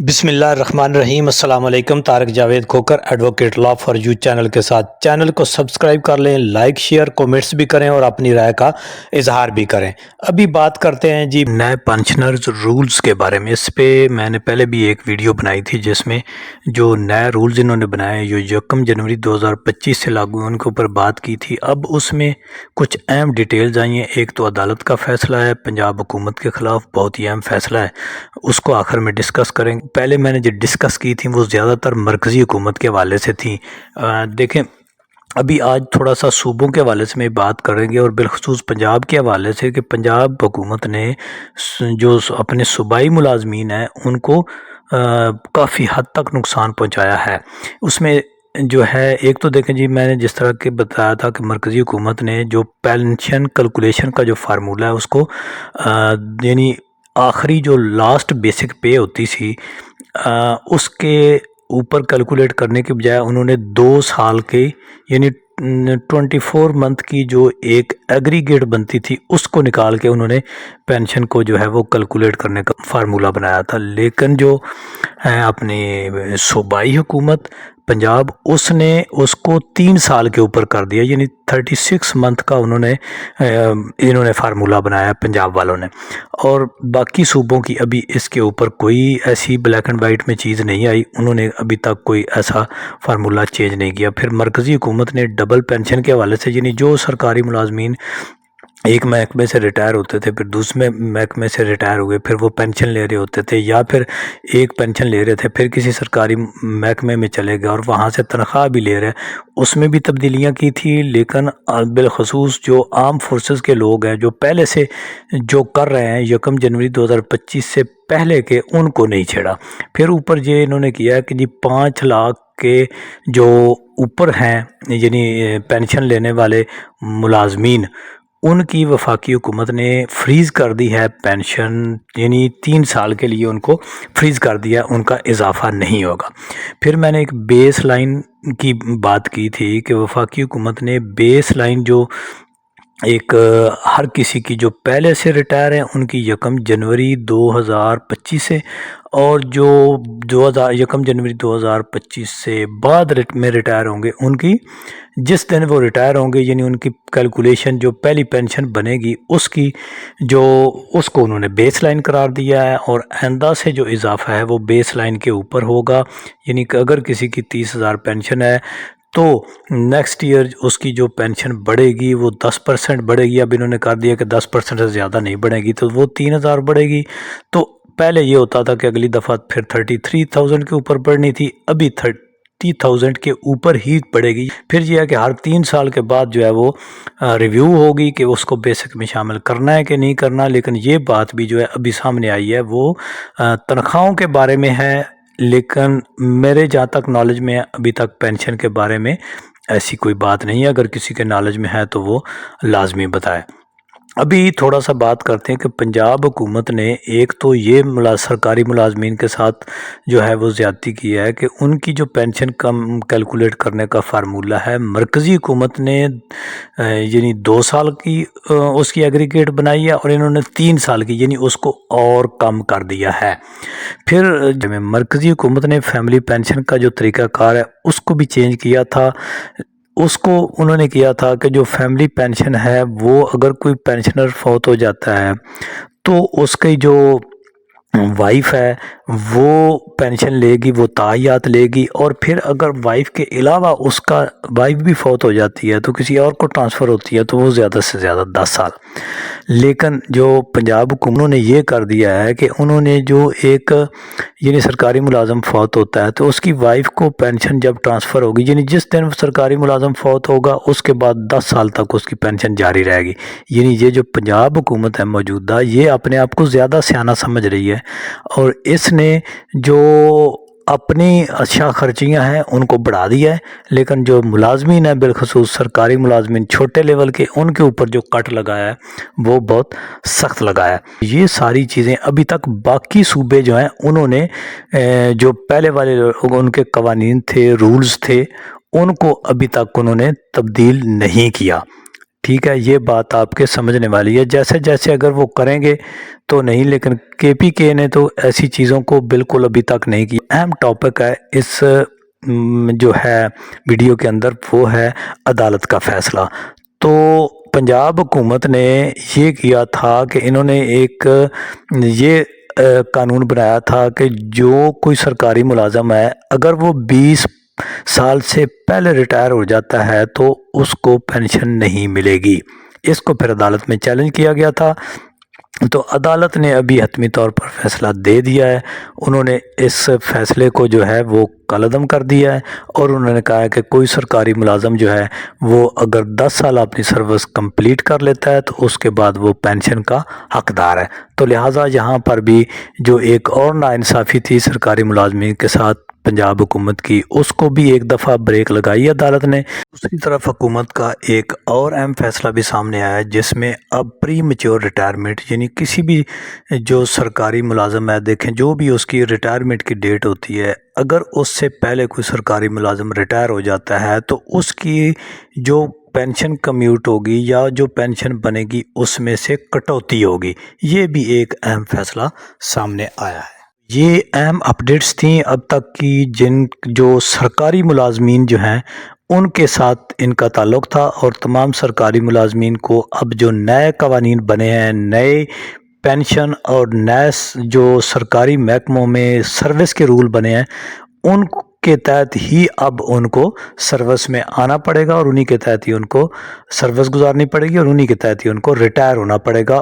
بسم اللہ الرحمن الرحیم۔ السلام علیکم۔ Tariq Javed Khokhar advocate law for you channel کے ساتھ چینل کو سبسکرائب کر لیں، لائک شیئر کومنٹس بھی کریں اور اپنی رائے کا اظہار بھی کریں۔ ابھی بات کرتے ہیں جی نئے پنشنرز رولز کے بارے میں۔ اس پہ میں نے پہلے بھی ایک ویڈیو بنائی تھی جس میں جو نئے رولز انہوں نے بنائے جو 1 جنوری 2025 سے لاگو ہیں ان کے اوپر بات کی تھی۔ اب اس میں کچھ اہم ڈیٹیلز آئی ہیں۔ ایک تو عدالت کا فیصلہ ہے پنجاب حکومت کے خلاف، بہت ہی اہم فیصلہ ہے، اس کو آخر میں ڈسکس کریں گے۔ پہلے میں نے جو ڈسکس کی تھی وہ زیادہ تر مرکزی حکومت کے حوالے سے تھیں۔ دیکھیں ابھی آج تھوڑا سا صوبوں کے حوالے سے میں بات کریں گے اور بالخصوص پنجاب کے حوالے سے کہ پنجاب حکومت نے جو اپنے صوبائی ملازمین ہیں ان کو کافی حد تک نقصان پہنچایا ہے۔ اس میں جو ہے ایک تو دیکھیں جی، میں نے جس طرح کہ بتایا تھا کہ مرکزی حکومت نے جو پینشن کیلکولیشن کا جو فارمولہ ہے اس کو یعنی آخری جو لاسٹ بیسک پے ہوتی تھی اس کے اوپر کیلکولیٹ کرنے کے بجائے انہوں نے 2 سال کے یعنی 24 منتھ کی جو ایک ایگریگیٹ بنتی تھی اس کو نکال کے انہوں نے پینشن کو جو ہے وہ کیلکولیٹ کرنے کا فارمولہ بنایا تھا۔ لیکن جو اپنی صوبائی حکومت پنجاب اس نے اس کو 3 سال کے اوپر کر دیا، یعنی 36 منتھ کا انہوں نے فارمولہ بنایا پنجاب والوں نے۔ اور باقی صوبوں کی ابھی اس کے اوپر کوئی ایسی بلیک اینڈ وائٹ میں چیز نہیں آئی، انہوں نے ابھی تک کوئی ایسا فارمولہ چینج نہیں کیا۔ پھر مرکزی حکومت نے ڈبل پینشن کے حوالے سے یعنی جو سرکاری ملازمین ایک محکمے سے ریٹائر ہوتے تھے پھر دوسرے محکمے سے ریٹائر ہوئے پھر وہ پینشن لے رہے ہوتے تھے، یا پھر ایک پینشن لے رہے تھے پھر کسی سرکاری محکمے میں چلے گئے اور وہاں سے تنخواہ بھی لے رہے، اس میں بھی تبدیلیاں کی تھی۔ لیکن بالخصوص جو عام فورسز کے لوگ ہیں جو پہلے سے جو کر رہے ہیں 1 جنوری 2025 سے پہلے کے ان کو نہیں چھیڑا۔ پھر اوپر یہ انہوں نے کیا کہ جی 5 لاکھ کے جو اوپر ہیں یعنی پینشن لینے والے ملازمین ان کی وفاقی حکومت نے فریز کر دی ہے پینشن، یعنی 3 سال کے لیے ان کو فریز کر دیا، ان کا اضافہ نہیں ہوگا۔ پھر میں نے ایک بیس لائن کی بات کی تھی کہ وفاقی حکومت نے بیس لائن جو ایک ہر کسی کی جو پہلے سے ریٹائر ہیں ان کی 1 جنوری 2025 سے، اور جو 1 جنوری 2025 سے بعد میں ریٹائر ہوں گے ان کی جس دن وہ ریٹائر ہوں گے یعنی ان کی کیلکولیشن جو پہلی پینشن بنے گی اس کو انہوں نے بیس لائن قرار دیا ہے، اور آئندہ سے جو اضافہ ہے وہ بیس لائن کے اوپر ہوگا۔ یعنی کہ اگر کسی کی 30,000 پینشن ہے تو نیکسٹ ایئر اس کی جو پینشن بڑھے گی وہ 10% بڑھے گی۔ اب انہوں نے کر دیا کہ 10% سے زیادہ نہیں بڑھے گی تو وہ 3,000 بڑھے گی۔ تو پہلے یہ ہوتا تھا کہ اگلی دفعہ پھر 33,000 کے اوپر بڑھنی تھی، ابھی 30,000 کے اوپر ہی بڑھے گی۔ پھر یہ ہے کہ ہر 3 سال کے بعد جو ہے وہ ریویو ہوگی کہ اس کو بیسک میں شامل کرنا ہے کہ نہیں کرنا۔ لیکن یہ بات بھی جو ہے ابھی سامنے آئی ہے وہ تنخواہوں کے بارے میں ہے، لیکن میرے جہاں تک نالج میں ابھی تک پینشن کے بارے میں ایسی کوئی بات نہیں ہے۔ اگر کسی کے نالج میں ہے تو وہ لازمی بتائے۔ ابھی تھوڑا سا بات کرتے ہیں کہ پنجاب حکومت نے ایک تو یہ سرکاری ملازمین کے ساتھ جو ہے وہ زیادتی کی ہے کہ ان کی جو پینشن کم کیلکولیٹ کرنے کا فارمولہ ہے مرکزی حکومت نے یعنی 2 سال کی اس کی ایگریگیٹ بنائی ہے اور انہوں نے 3 سال کی یعنی اس کو اور کم کر دیا ہے۔ پھر مرکزی حکومت نے فیملی پینشن کا جو طریقہ کار ہے اس کو بھی چینج کیا تھا۔ اس کو انہوں نے کیا تھا کہ جو فیملی پینشن ہے وہ اگر کوئی پینشنر فوت ہو جاتا ہے تو اس کی جو وائف ہے وہ پینشن لے گی، وہ تاحیات لے گی، اور پھر اگر وائف کے علاوہ اس کا وائف بھی فوت ہو جاتی ہے تو کسی اور کو ٹرانسفر ہوتی ہے تو وہ زیادہ سے زیادہ 10 سال۔ لیکن جو پنجاب حکومت نے یہ کر دیا ہے کہ انہوں نے جو ایک یعنی سرکاری ملازم فوت ہوتا ہے تو اس کی وائف کو پینشن جب ٹرانسفر ہوگی یعنی جس دن سرکاری ملازم فوت ہوگا اس کے بعد 10 سال تک اس کی پینشن جاری رہے گی۔ یعنی یہ جو پنجاب حکومت ہے موجودہ یہ اپنے آپ کو زیادہ سیانہ سمجھ رہی ہے، اور اس نے جو اپنی اشیاء خرچیاں ہیں ان کو بڑھا دیا ہے، لیکن جو ملازمین ہیں بالخصوص سرکاری ملازمین چھوٹے لیول کے ان کے اوپر جو کٹ لگایا ہے وہ بہت سخت لگایا ہے۔ یہ ساری چیزیں ابھی تک باقی صوبے جو ہیں انہوں نے جو پہلے والے ان کے قوانین تھے رولز تھے ان کو ابھی تک انہوں نے تبدیل نہیں کیا۔ ٹھیک ہے، یہ بات آپ کے سمجھنے والی ہے، جیسے جیسے اگر وہ کریں گے تو نہیں، لیکن کے پی کے نے تو ایسی چیزوں کو بالکل ابھی تک نہیں کی۔ اہم ٹاپک ہے اس جو ہے ویڈیو کے اندر، وہ ہے عدالت کا فیصلہ۔ تو پنجاب حکومت نے یہ کیا تھا کہ انہوں نے ایک یہ قانون بنایا تھا کہ جو کوئی سرکاری ملازم ہے، اگر وہ 20 سال سے پہلے ریٹائر ہو جاتا ہے تو اس کو پینشن نہیں ملے گی۔ اس کو پھر عدالت میں چیلنج کیا گیا تھا، تو عدالت نے ابھی حتمی طور پر فیصلہ دے دیا ہے۔ انہوں نے اس فیصلے کو جو ہے وہ کالعدم کر دیا ہے، اور انہوں نے کہا ہے کہ کوئی سرکاری ملازم جو ہے وہ اگر 10 سال اپنی سروس کمپلیٹ کر لیتا ہے تو اس کے بعد وہ پینشن کا حقدار ہے۔ تو لہٰذا یہاں پر بھی جو ایک اور ناانصافی تھی سرکاری ملازمین کے ساتھ پنجاب حکومت کی، اس کو بھی ایک دفعہ بریک لگائی عدالت نے۔ دوسری طرف حکومت کا ایک اور اہم فیصلہ بھی سامنے آیا ہے، جس میں اب پری میچور ریٹائرمنٹ، یعنی کسی بھی جو سرکاری ملازم ہے، دیکھیں جو بھی اس کی ریٹائرمنٹ کی ڈیٹ ہوتی ہے، اگر اس سے پہلے کوئی سرکاری ملازم ریٹائر ہو جاتا ہے تو اس کی جو پینشن کمیوٹ ہوگی یا جو پینشن بنے گی اس میں سے کٹوتی ہوگی۔ یہ بھی ایک اہم فیصلہ سامنے آیا ہے۔ یہ اہم اپڈیٹس تھیں اب تک کی، جن جو سرکاری ملازمین جو ہیں ان کے ساتھ ان کا تعلق تھا، اور تمام سرکاری ملازمین کو اب جو نئے قوانین بنے ہیں، نئے پینشن اور نئے جو سرکاری محکموں میں سروس کے رول بنے ہیں، ان کے تحت ہی اب ان کو سروس میں آنا پڑے گا، اور انہی کے تحت ہی ان کو سروس گزارنی پڑے گی، اور انہی کے تحت ہی ان کو ریٹائر ہونا پڑے گا۔